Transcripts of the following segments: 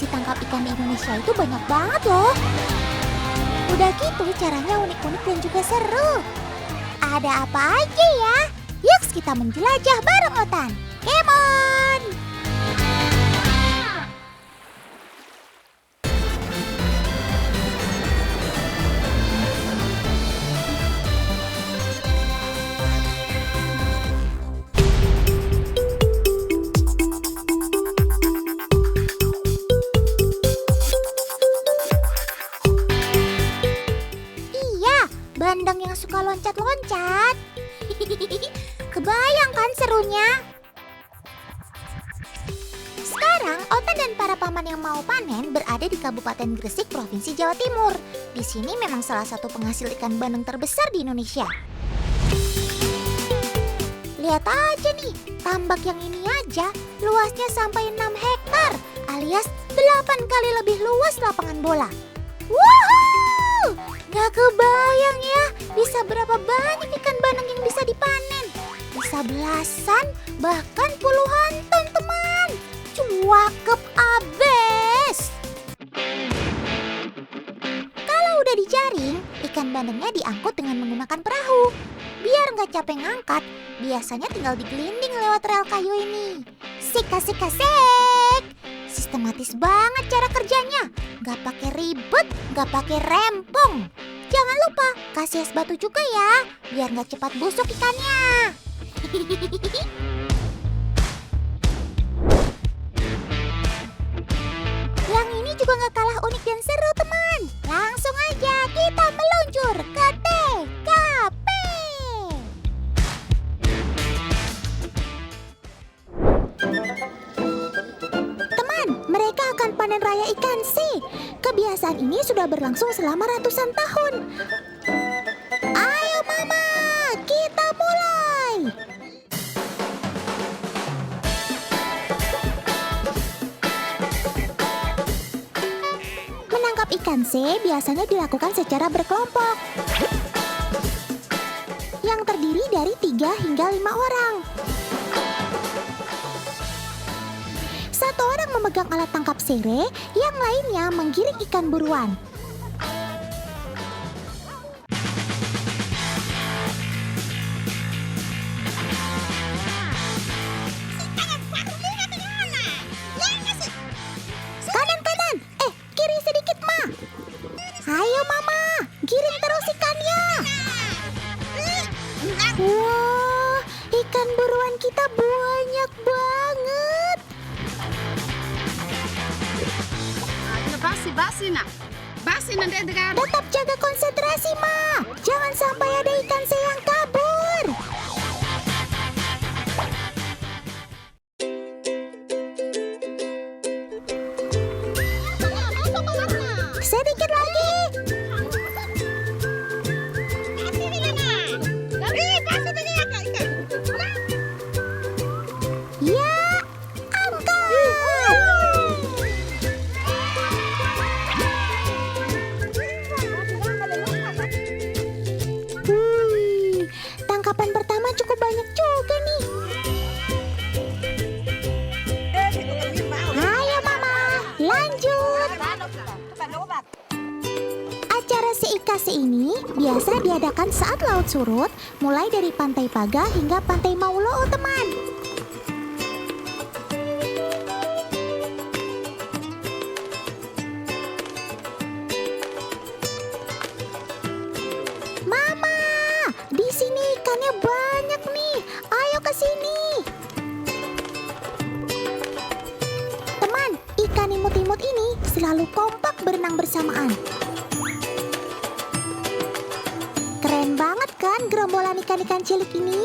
aplikasi tangkap ikan di Indonesia itu banyak banget loh. Udah gitu caranya unik-unik dan juga seru. Ada apa aja ya? Yuk kita menjelajah bareng Otan. Come on! Bandeng yang suka loncat-loncat. Kebayang kan serunya? Sekarang Otan dan para paman yang mau panen berada di Kabupaten Gresik, Provinsi Jawa Timur. Di sini memang salah satu penghasil ikan bandeng terbesar di Indonesia. Lihat aja nih, tambak yang ini aja luasnya sampai 6 hektar alias 8 kali lebih luas lapangan bola. Woohoo! Gak kebayang ya, bisa berapa banyak ikan bandeng yang bisa dipanen. Bisa belasan, bahkan puluhan ton, teman. Cuakep abes. Kalau udah dijaring, ikan bandengnya diangkut dengan menggunakan perahu. Biar gak capek ngangkat, biasanya tinggal digelinding lewat rel kayu ini. Sik, asik, asik. Sistematis banget cara kerjanya. Gak pakai ribet, gak pakai rempong. Jangan lupa kasih es batu juga ya, biar gak cepat busuk ikannya. Yang ini juga gak kalah unik dan seru, teman. Langsung aja kita meluncur ke TKP. Teman, mereka akan panen raya ikan se. Kebiasaan ini sudah berlangsung selama ratusan tahun. Ayo mama, kita mulai. Menangkap ikan se biasanya dilakukan secara berkelompok, yang terdiri dari 3 hingga 5 orang. Satu orang memegang alat tangkap sere, yang lainnya menggiring ikan buruan. Kanan, kiri sedikit, Ma. Ayo, Mama, giring terus ikannya. Wah, ikan buruan kita banyak banget. Basi na dedegan. Tetap jaga konsentrasi, Ma. Jangan sampai ada ikan se yang kabur. Sedikit lagi. Ya, angkat. Tangkapan pertama cukup banyak juga nih. Ayo Mama, lanjut. Acara seikase ini biasa diadakan saat laut surut, mulai dari Pantai Paga hingga Pantai Mauloo, teman. Mama, di sini ikannya banyak nih. Ayo ke sini. Teman, ikan imut-imut ini selalu kompak berenang bersamaan. Keren banget kan gerombolan ikan-ikan cilik ini?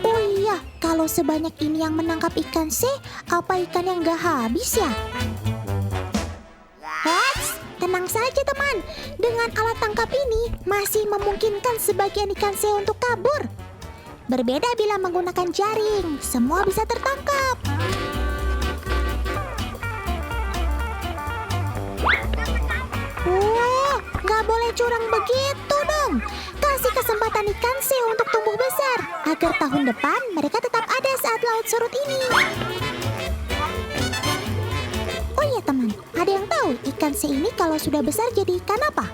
Oh iya, kalau sebanyak ini yang menangkap ikan se, apa ikan yang gak habis ya? Eits, tenang saja teman. Dengan alat tangkap ini masih memungkinkan sebagian ikan se untuk kabur. Berbeda bila menggunakan jaring, semua bisa tertangkap. Wah, nggak curang begitu dong. Kasih kesempatan ikan C untuk tumbuh besar, agar tahun depan mereka tetap ada saat laut surut ini. Oh iya teman, ada yang tahu ikan C ini kalau sudah besar jadi ikan apa?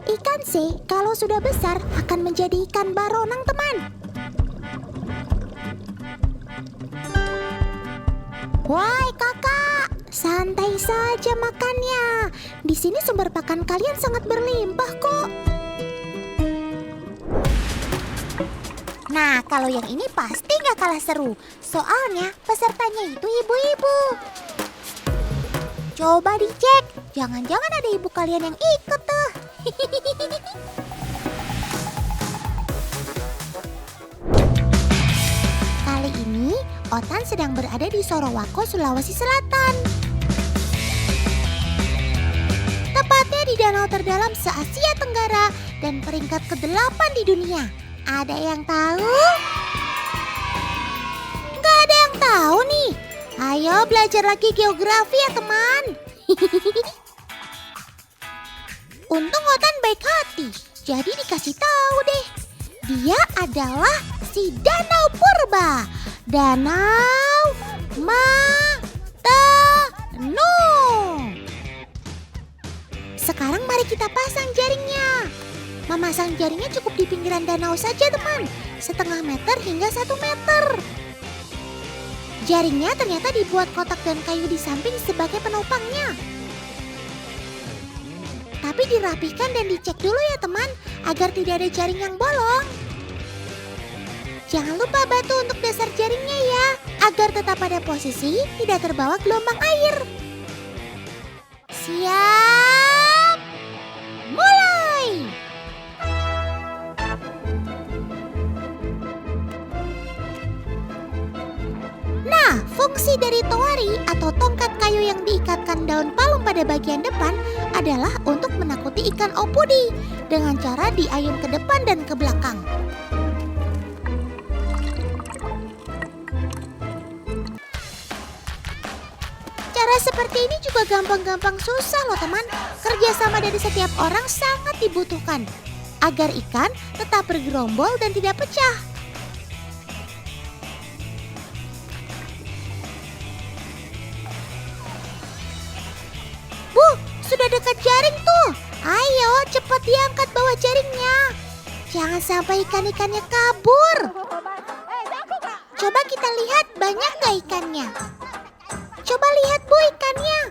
Ikan C kalau sudah besar akan menjadi ikan baronang teman. Woi kakak, santai saja makannya. Di sini sumber pakan kalian sangat berlimpah kok. Nah, kalau yang ini pasti gak kalah seru. Soalnya pesertanya itu ibu-ibu. Coba dicek, jangan-jangan ada ibu kalian yang ikut tuh. Kali ini, Otan sedang berada di Sorowako, Sulawesi Selatan. Tepatnya di danau terdalam se-Asia Tenggara dan peringkat ke-8 di dunia. Ada yang tahu? Nggak ada yang tahu nih. Ayo belajar lagi geografi ya teman. Untung Otan baik hati, jadi dikasih tahu deh. Dia adalah si Danau Purba. Danau Matano. Sekarang mari kita pasang jaringnya. Memasang jaringnya cukup di pinggiran danau saja teman, setengah meter hingga 1 meter. Jaringnya ternyata dibuat kotak dan kayu di samping sebagai penopangnya. Tapi dirapikan dan dicek dulu ya teman, agar tidak ada jaring yang bolong. Jangan lupa batu untuk dasar jaringnya ya, agar tetap pada posisi tidak terbawa gelombang air. Siap, mulai! Nah, fungsi dari towari atau tongkat kayu yang diikatkan daun palung pada bagian depan adalah untuk menakuti ikan opudi dengan cara diayun ke depan dan ke belakang. Cara seperti ini juga gampang-gampang susah loh teman. Kerjasama dari setiap orang sangat dibutuhkan agar ikan tetap bergerombol dan tidak pecah. Bu, sudah dekat jaring tuh. Ayo cepat diangkat bawa jaringnya. Jangan sampai ikan-ikannya kabur. Coba kita lihat banyak gak ikannya. Coba lihat Bu ikannya.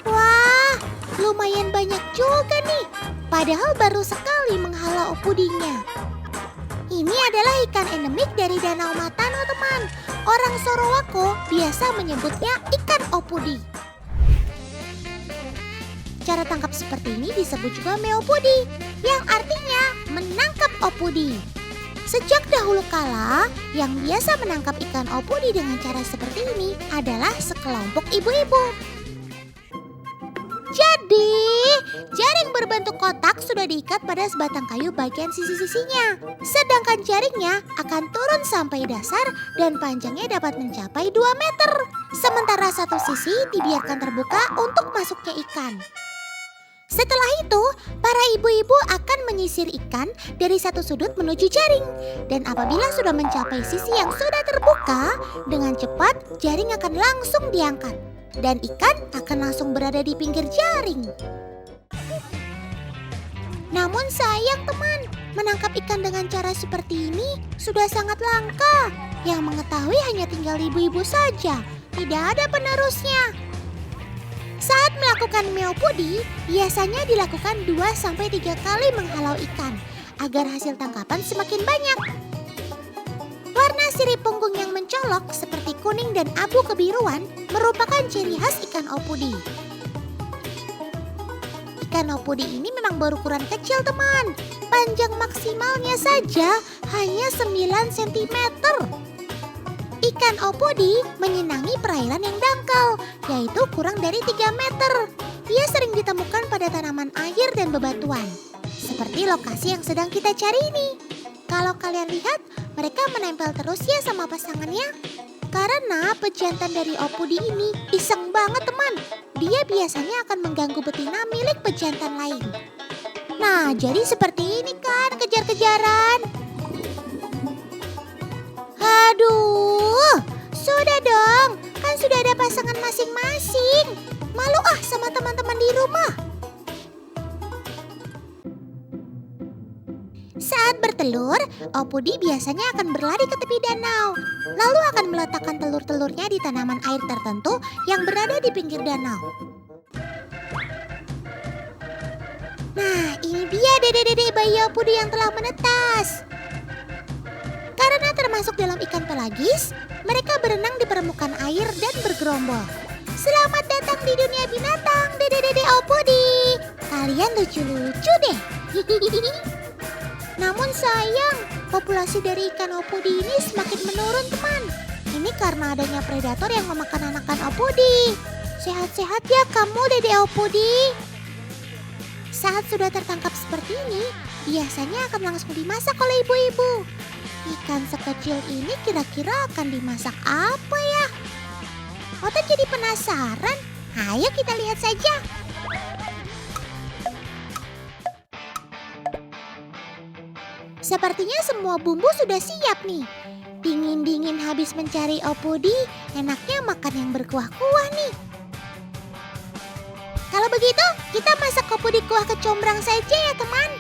Wah, lumayan banyak juga nih. Padahal baru sekali menghalau opudinya. Ini adalah ikan endemik dari Danau Matano teman. Orang Sorowako biasa menyebutnya ikan opudi. Cara tangkap seperti ini disebut juga meopudi, yang artinya menangkap opudi. Sejak dahulu kala, yang biasa menangkap ikan opudi dengan cara seperti ini adalah sekelompok ibu-ibu. Jadi, jaring berbentuk kotak sudah diikat pada sebatang kayu bagian sisi-sisinya. Sedangkan jaringnya akan turun sampai dasar dan panjangnya dapat mencapai 2 meter. Sementara satu sisi dibiarkan terbuka untuk masuknya ikan. Setelah itu, para ibu-ibu akan menyisir ikan dari satu sudut menuju jaring. Dan apabila sudah mencapai sisi yang sudah terbuka, dengan cepat jaring akan langsung diangkat. Dan ikan akan langsung berada di pinggir jaring. Namun sayang teman, menangkap ikan dengan cara seperti ini sudah sangat langka. Yang mengetahui hanya tinggal ibu-ibu saja, tidak ada penerusnya. Saat melakukan meopudi, biasanya dilakukan 2-3 kali menghalau ikan agar hasil tangkapan semakin banyak. Warna sirip punggung yang mencolok seperti kuning dan abu kebiruan merupakan ciri khas ikan opudi. Ikan opudi ini memang berukuran kecil teman. Panjang maksimalnya saja hanya 9 cm. Ikan opudi menyenangi perairan yang dangkal, yaitu kurang dari 3 meter. Ia sering ditemukan pada tanaman air dan bebatuan, seperti lokasi yang sedang kita cari ini. Kalau kalian lihat, mereka menempel terus ya sama pasangannya. Karena pejantan dari Opudi ini iseng banget teman. Dia biasanya akan mengganggu betina milik pejantan lain. Nah, jadi seperti ini kan kejar-kejaran. Aduh, sudah dong. Kan sudah ada pasangan masing-masing. Malu sama teman-teman di rumah. Saat bertelur, Opudi biasanya akan berlari ke tepi danau. Lalu akan meletakkan telur-telurnya di tanaman air tertentu yang berada di pinggir danau. Nah, ini dia dede-dede bayi Opudi yang telah menetas. Karena termasuk dalam ikan pelagis, mereka berenang di permukaan air dan bergerombol. Selamat datang di dunia binatang, dede-dede Opudi. Kalian lucu-lucu deh. Namun sayang, populasi dari ikan Opudi ini semakin menurun teman. Ini karena adanya predator yang memakan anakan Opudi. Sehat-sehat ya kamu dede Opudi. Saat sudah tertangkap seperti ini, biasanya akan langsung dimasak oleh ibu-ibu. Ikan sekecil ini kira-kira akan dimasak apa ya? Otak jadi penasaran. Ayo kita lihat saja. Sepertinya semua bumbu sudah siap nih. Dingin-dingin habis mencari Opudi, enaknya makan yang berkuah-kuah nih. Kalau begitu, kita masak Opudi kuah kecombrang saja ya teman.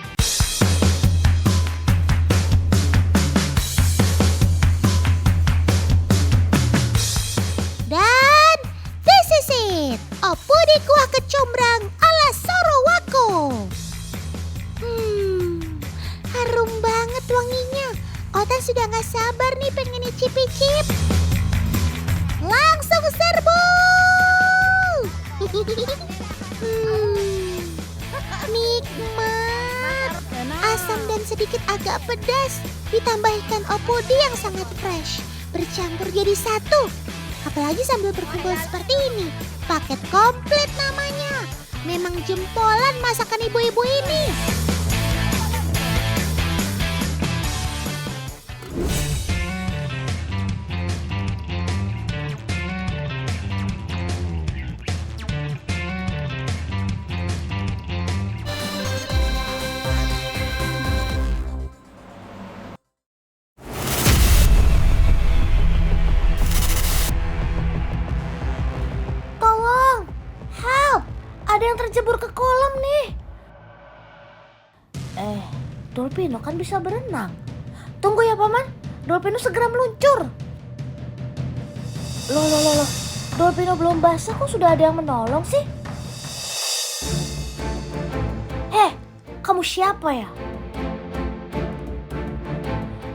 Dan this is it, Opudi kuah kecombrang ala Sorowako. Harum banget wanginya. Otan sudah gak sabar nih pengen icip-icip. Langsung serbu. Nikmat. Asam dan sedikit agak pedas. Ditambah ikan Opudi yang sangat fresh. Bercampur jadi satu. Apalagi sambil berkumpul seperti ini. Paket komplit namanya. Memang jempolan masakan ibu-ibu ini. Ada yang terjebur ke kolam nih. Dolpino kan bisa berenang. Tunggu ya paman, Dolpino segera meluncur. Loh, Dolpino belum basah kok sudah ada yang menolong sih? Kamu siapa ya?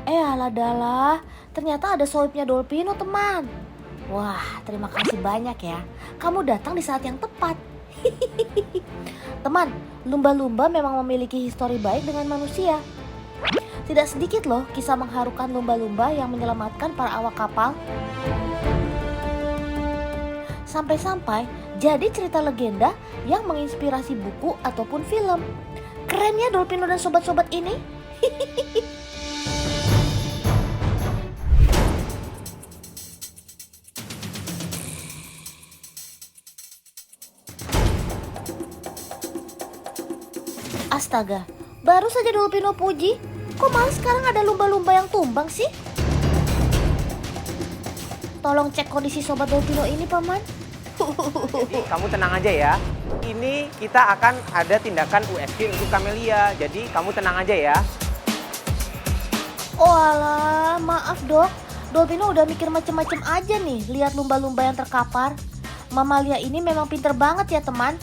Alah, ternyata ada sohibnya Dolpino teman. Wah, terima kasih banyak ya. Kamu datang di saat yang tepat. Teman, lumba-lumba memang memiliki histori baik dengan manusia. Tidak sedikit loh kisah mengharukan lumba-lumba yang menyelamatkan para awak kapal. Sampai-sampai jadi cerita legenda yang menginspirasi buku ataupun film. Keren ya Dolpino dan sobat-sobat ini. Astaga, baru saja Dolpino puji, kok malah sekarang ada lumba-lumba yang tumbang sih? Tolong cek kondisi sobat Dolpino ini, Paman. Jadi kamu tenang aja ya. Ini kita akan ada tindakan USG untuk Camellia. Jadi kamu tenang aja ya. Oh alah, maaf dok. Dolpino udah mikir macem-macem aja nih lihat lumba-lumba yang terkapar. Mamalia ini memang pinter banget ya teman.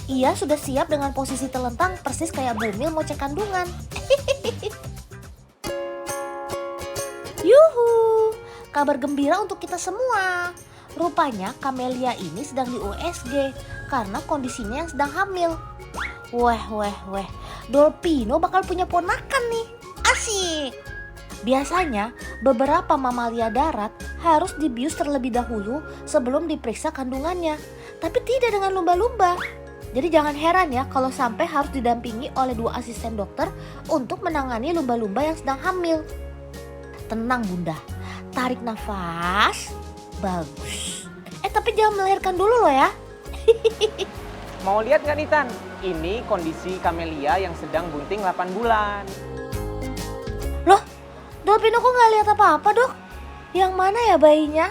Ia sudah siap dengan posisi telentang persis kayak Bumil mau cek kandungan. Yuhu, kabar gembira untuk kita semua. Rupanya Camellia ini sedang di USG karena kondisinya yang sedang hamil. Weh, Dolpino bakal punya ponakan nih. Asik. Biasanya beberapa mamalia darat harus dibius terlebih dahulu sebelum diperiksa kandungannya. Tapi tidak dengan lumba-lumba. Jadi jangan heran ya kalau sampai harus didampingi oleh 2 asisten dokter untuk menangani lumba-lumba yang sedang hamil. Tenang bunda, tarik nafas, Bagus. Tapi jangan melahirkan dulu loh ya. Mau lihat nggak nih Tan? Ini kondisi Camellia yang sedang bunting 8 bulan. Loh, Dolpino kok nggak lihat apa-apa dok? Yang mana ya bayinya?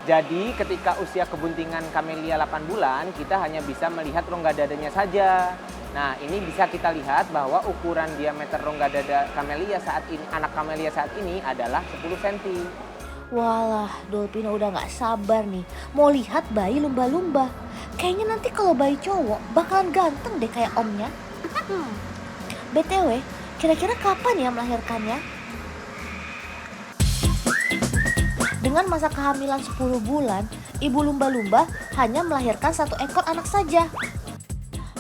Jadi ketika usia kebuntingan Camellia 8 bulan, kita hanya bisa melihat rongga dadanya saja. Nah, ini bisa kita lihat bahwa ukuran diameter rongga dada Camellia saat ini, anak Camellia saat ini adalah 10 cm. Walah, Dolpino udah nggak sabar nih mau lihat bayi lumba-lumba. Kayaknya nanti kalau bayi cowok bakalan ganteng deh kayak omnya. BTW, kira-kira kapan ya melahirkannya? Dengan masa kehamilan 10 bulan, ibu lumba-lumba hanya melahirkan 1 ekor anak saja.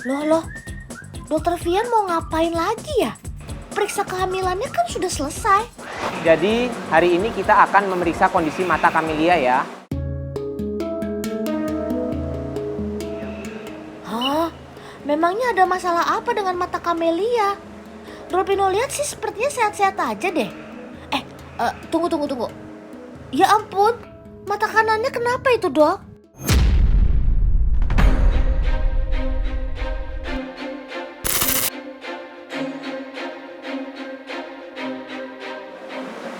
Loh, Dokter Vian mau ngapain lagi ya? Periksa kehamilannya kan sudah selesai. Jadi hari ini kita akan memeriksa kondisi mata Camellia ya. Hah? Memangnya ada masalah apa dengan mata Camellia? Dolpino lihat sih sepertinya sehat-sehat aja deh. Tunggu. Ya ampun, mata kanannya kenapa itu dok?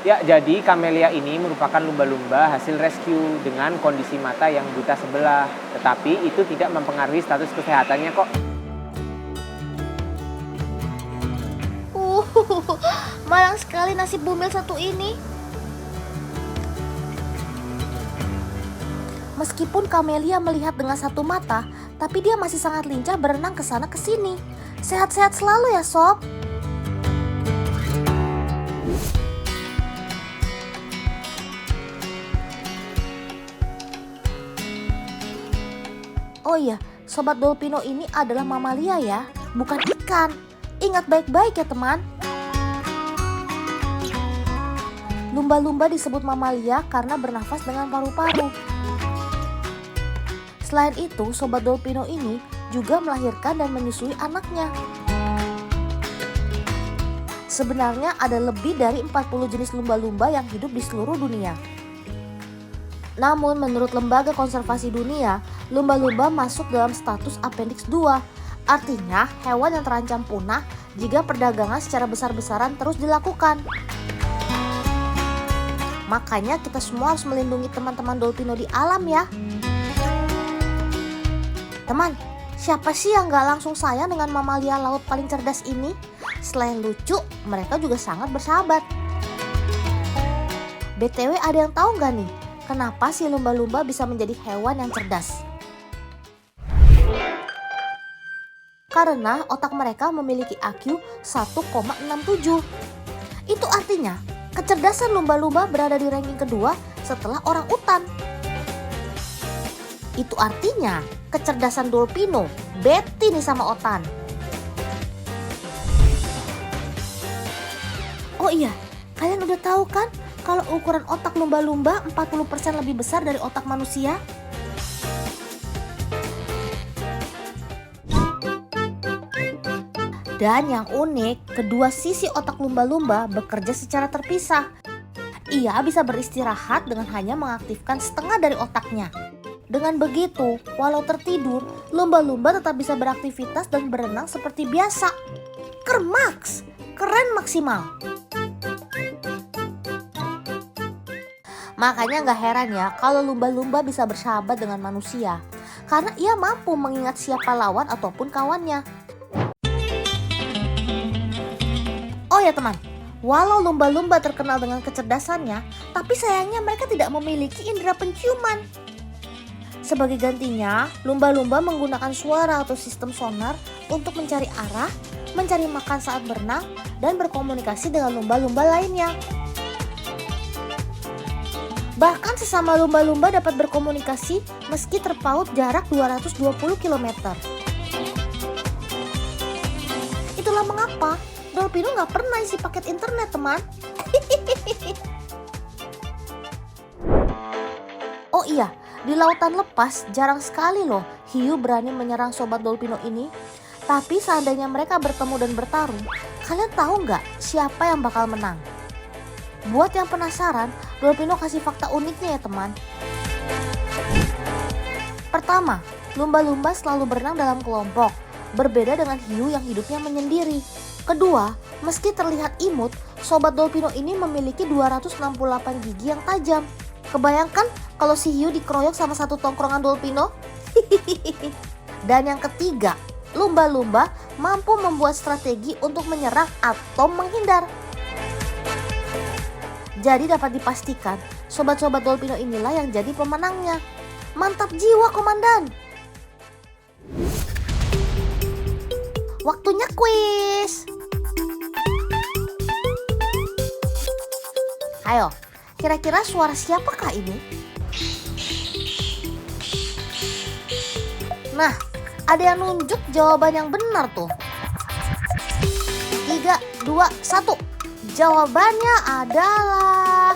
Ya, jadi Camellia ini merupakan lumba-lumba hasil rescue dengan kondisi mata yang buta sebelah. Tetapi itu tidak mempengaruhi status kesehatannya kok. Malang sekali nasib bumil satu ini. Meskipun Camellia melihat dengan satu mata, tapi dia masih sangat lincah berenang ke sana ke sini. Sehat-sehat selalu ya, Sob. Oh iya, Sobat Dolpino ini adalah mamalia ya, bukan ikan. Ingat baik-baik ya teman. Lumba-lumba disebut mamalia karena bernafas dengan paru-paru. Selain itu, Sobat Dolpino ini juga melahirkan dan menyusui anaknya. Sebenarnya ada lebih dari 40 jenis lumba-lumba yang hidup di seluruh dunia. Namun menurut Lembaga Konservasi Dunia, lumba-lumba masuk dalam status Appendix 2. Artinya hewan yang terancam punah jika perdagangan secara besar-besaran terus dilakukan. Makanya kita semua harus melindungi teman-teman Dolpino di alam ya. Teman, siapa sih yang gak langsung sayang dengan mamalia laut paling cerdas ini? Selain lucu, mereka juga sangat bersahabat. BTW ada yang tahu gak nih? Kenapa sih lumba-lumba bisa menjadi hewan yang cerdas? Karena otak mereka memiliki IQ 1,67. Itu artinya kecerdasan lumba-lumba berada di ranking kedua setelah orang utan. Itu artinya kecerdasan Dolpino beti nih sama otan. Oh iya, kalian udah tahu kan kalau ukuran otak lumba-lumba 40% lebih besar dari otak manusia? Dan yang unik, kedua sisi otak lumba-lumba bekerja secara terpisah. Ia bisa beristirahat dengan hanya mengaktifkan setengah dari otaknya. Dengan begitu, walau tertidur, lumba-lumba tetap bisa beraktivitas dan berenang seperti biasa. Kermaks! Keren maksimal! Makanya gak heran ya kalau lumba-lumba bisa bersahabat dengan manusia. Karena ia mampu mengingat siapa lawan ataupun kawannya. Oh ya teman, walau lumba-lumba terkenal dengan kecerdasannya, tapi sayangnya mereka tidak memiliki indera penciuman. Sebagai gantinya, lumba-lumba menggunakan suara atau sistem sonar untuk mencari arah, mencari makan saat berenang, dan berkomunikasi dengan lumba-lumba lainnya. Bahkan sesama lumba-lumba dapat berkomunikasi meski terpaut jarak 220 km. Itulah mengapa Dolpino gak pernah isi paket internet, teman. Oh iya, di lautan lepas jarang sekali loh hiu berani menyerang Sobat Dolpino ini. Tapi seandainya mereka bertemu dan bertarung, kalian tahu nggak siapa yang bakal menang? Buat yang penasaran, Dolpino kasih fakta uniknya ya teman. Pertama, lumba-lumba selalu berenang dalam kelompok, berbeda dengan hiu yang hidupnya menyendiri. Kedua, meski terlihat imut, sobat dolpino ini memiliki 268 gigi yang tajam. Kebayangkan kalau si hiu dikeroyok sama satu tongkrongan dolpino? Dan yang ketiga, lumba-lumba mampu membuat strategi untuk menyerang atau menghindar. Jadi dapat dipastikan, sobat-sobat dolpino inilah yang jadi pemenangnya. Mantap jiwa, komandan! Waktunya kuis. Ayo, kira-kira suara siapakah ini? Nah, ada yang nunjuk jawaban yang benar tuh. 3, 2, 1. Jawabannya adalah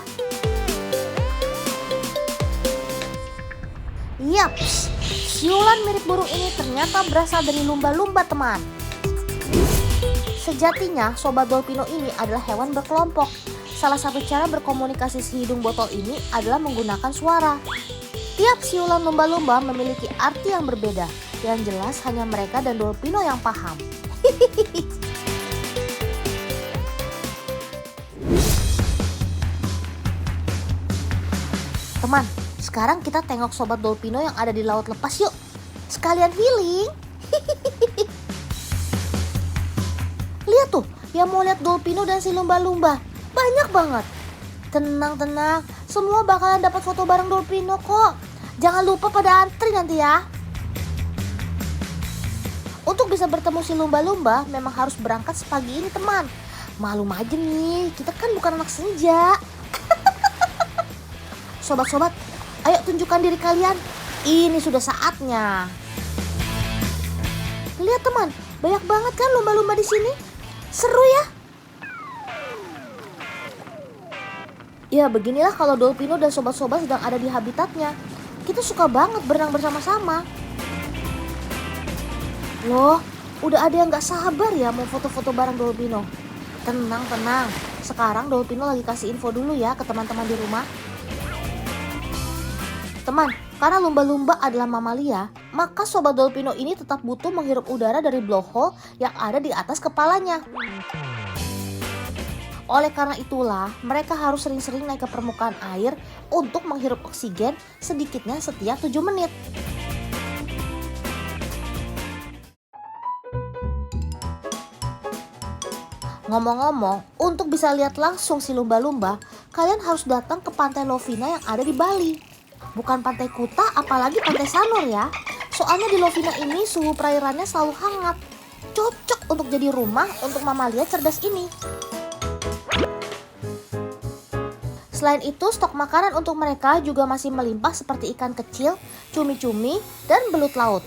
yaps, siulan mirip burung ini ternyata berasal dari lumba-lumba, teman. Sejatinya, sobat dolpino ini adalah hewan berkelompok. Salah satu cara berkomunikasi si hidung botol ini adalah menggunakan suara. Tiap siulan lumba-lumba memiliki arti yang berbeda. Yang jelas hanya mereka dan dolpino yang paham. Teman, sekarang kita tengok sobat dolpino yang ada di laut lepas yuk. Sekalian healing. Lihat tuh, yang mau lihat dolpino dan si lumba-lumba. Banyak banget. Tenang, semua bakalan dapat foto bareng dolpino kok. Jangan lupa pada antri nanti ya. Untuk bisa bertemu si lumba-lumba memang harus berangkat sepagi ini, teman. Malum aja nih, kita kan bukan anak senja. Sobat-sobat, ayo tunjukkan diri kalian. Ini sudah saatnya. Lihat teman, banyak banget kan lumba-lumba di sini. Seru ya? Ya beginilah kalau dolpino dan sobat-sobat sedang ada di habitatnya. Kita suka banget berenang bersama-sama. Loh, udah ada yang gak sabar ya mau foto-foto bareng dolpino. Tenang. Sekarang dolpino lagi kasih info dulu ya ke teman-teman di rumah. Teman, karena lumba-lumba adalah mamalia, maka sobat dolpino ini tetap butuh menghirup udara dari blowhole yang ada di atas kepalanya. Oleh karena itulah, mereka harus sering-sering naik ke permukaan air untuk menghirup oksigen sedikitnya setiap 7 menit. Ngomong-ngomong, untuk bisa lihat langsung si lumba-lumba, kalian harus datang ke Pantai Lovina yang ada di Bali. Bukan Pantai Kuta, apalagi Pantai Sanur ya. Soalnya di Lovina ini suhu perairannya selalu hangat. Cocok untuk jadi rumah untuk mamalia cerdas ini. Selain itu, stok makanan untuk mereka juga masih melimpah seperti ikan kecil, cumi-cumi, dan belut laut.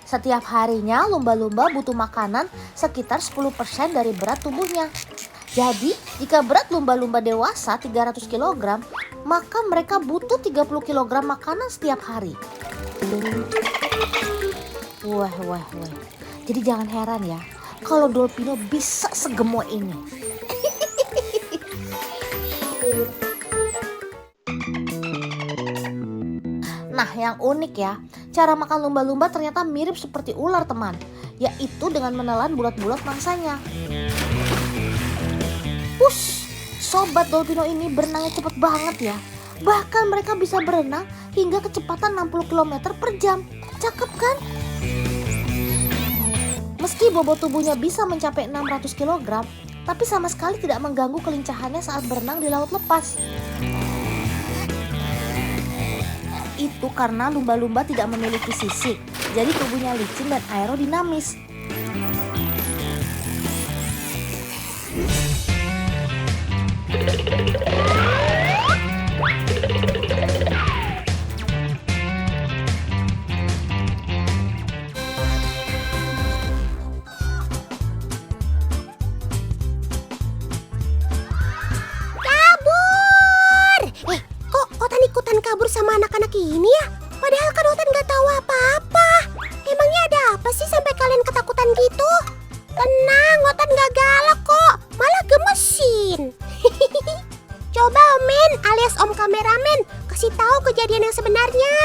Setiap harinya lumba-lumba butuh makanan sekitar 10% dari berat tubuhnya. Jadi, jika berat lumba-lumba dewasa 300 kg, maka mereka butuh 30 kg makanan setiap hari. Wah. Jadi jangan heran ya, kalau dolpino bisa segemuk ini. Nah, yang unik ya, cara makan lumba-lumba ternyata mirip seperti ular, teman. Yaitu dengan menelan bulat-bulat mangsanya. Push, sobat dolpino ini berenangnya cepet banget ya. Bahkan mereka bisa berenang hingga kecepatan 60 km per jam. Cakep kan? Meski bobot tubuhnya bisa mencapai 600 kg, tapi sama sekali tidak mengganggu kelincahannya saat berenang di laut lepas. Itu karena lumba-lumba tidak memiliki sisik, jadi tubuhnya licin dan aerodinamis. Kabur sama anak-anak ini ya? Padahal kan Otan gak tahu apa-apa. Emangnya ada apa sih sampai kalian ketakutan Coba Omen alias Om Kameramen kasih tahu kejadian yang sebenarnya.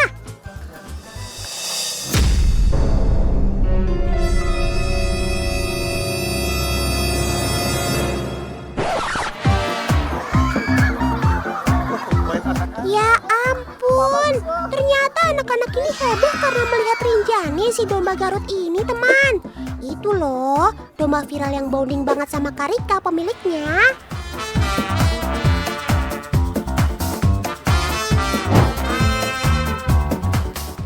Ya ampun, ternyata anak-anak ini heboh karena melihat Rinjani si domba Garut ini, teman. Itu loh, domba viral yang bonding banget sama Karika pemiliknya.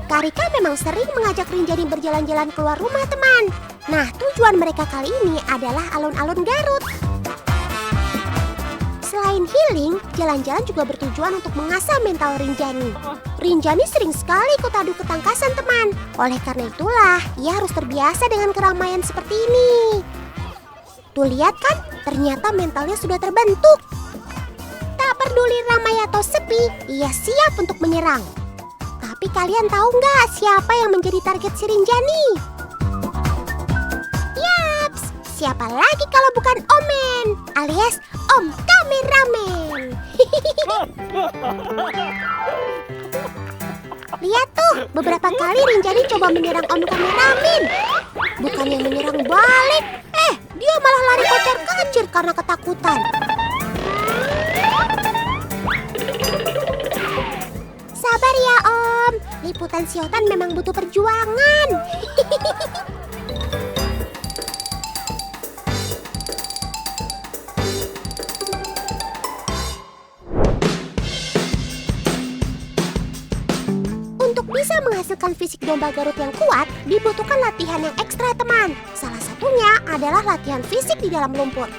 Karika memang sering mengajak Rinjani berjalan-jalan keluar rumah, teman. Nah, tujuan mereka kali ini adalah alun-alun Garut. Selain healing, jalan-jalan juga bertujuan untuk mengasah mental Rinjani. Rinjani sering sekali ikut adu ketangkasan, teman. Oleh karena itulah, ia harus terbiasa dengan keramaian seperti ini. Tuh lihat kan, ternyata mentalnya sudah terbentuk. Tak peduli ramai atau sepi, ia siap untuk menyerang. Tapi kalian tahu nggak siapa yang menjadi target si Rinjani? Yaps, siapa lagi kalau bukan Omen, alias Om Kameramen. Lihat tuh, beberapa kali Rinjani coba menyerang Om Kameramen. Bukannya menyerang balik, dia malah lari kocar-kacir karena ketakutan. Sabar ya Om, liputan siotan memang butuh perjuangan. Untuk bisa menghasilkan fisik domba Garut yang kuat, dibutuhkan latihan yang ekstra, teman. Salah satunya adalah latihan fisik di dalam lumpur.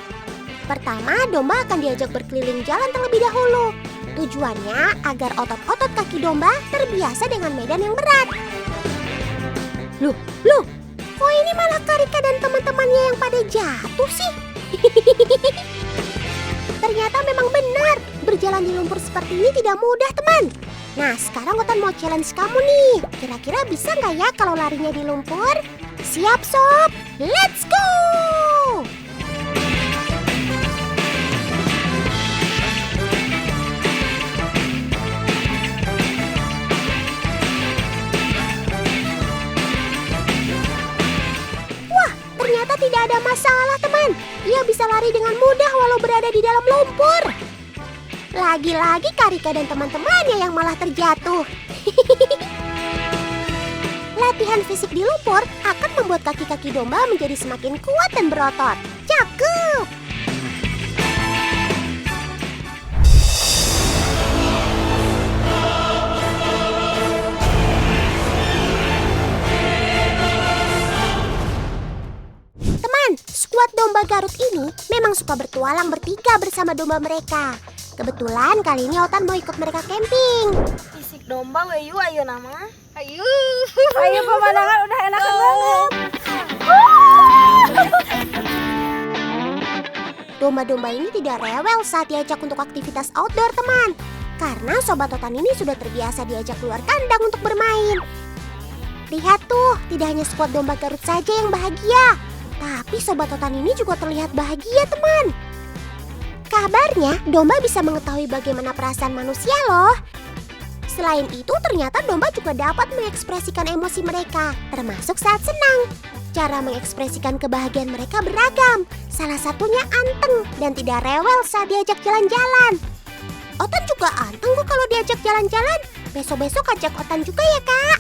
Pertama, domba akan diajak berkeliling jalan terlebih dahulu. Tujuannya agar otot-otot kaki domba terbiasa dengan medan yang berat. Loh, kok ini malah Karika dan teman-temannya yang pada jatuh sih? Ternyata memang benar, berjalan di lumpur seperti ini tidak mudah, teman. Nah, sekarang Otan mau challenge kamu nih. Kira-kira bisa nggak ya kalau larinya di lumpur? Siap, Sob? Let's go! Ternyata tidak ada masalah, teman. Ia bisa lari dengan mudah walau berada di dalam lumpur. Lagi-lagi Karika dan teman-temannya yang malah terjatuh. Latihan fisik di lumpur akan membuat kaki-kaki domba menjadi semakin kuat dan berotot. Cakep! Skuad domba Garut ini memang suka bertualang bertiga bersama domba mereka. Kebetulan kali ini Otan mau ikut mereka camping. Fisik domba weyu ayo nama. Ayo. Ayo pemandangan udah enak banget. Domba-domba ini tidak rewel saat diajak untuk aktivitas outdoor, teman. Karena Sobat Otan ini sudah terbiasa diajak keluar kandang untuk bermain. Lihat tuh, tidak hanya skuad domba Garut saja yang bahagia. Tapi Sobat Otan ini juga terlihat bahagia, teman. Kabarnya, domba bisa mengetahui bagaimana perasaan manusia loh. Selain itu, ternyata domba juga dapat mengekspresikan emosi mereka, termasuk saat senang. Cara mengekspresikan kebahagiaan mereka beragam. Salah satunya anteng dan tidak rewel saat diajak jalan-jalan. Otan juga anteng kok kalau diajak jalan-jalan. Besok-besok ajak Otan juga ya, Kak.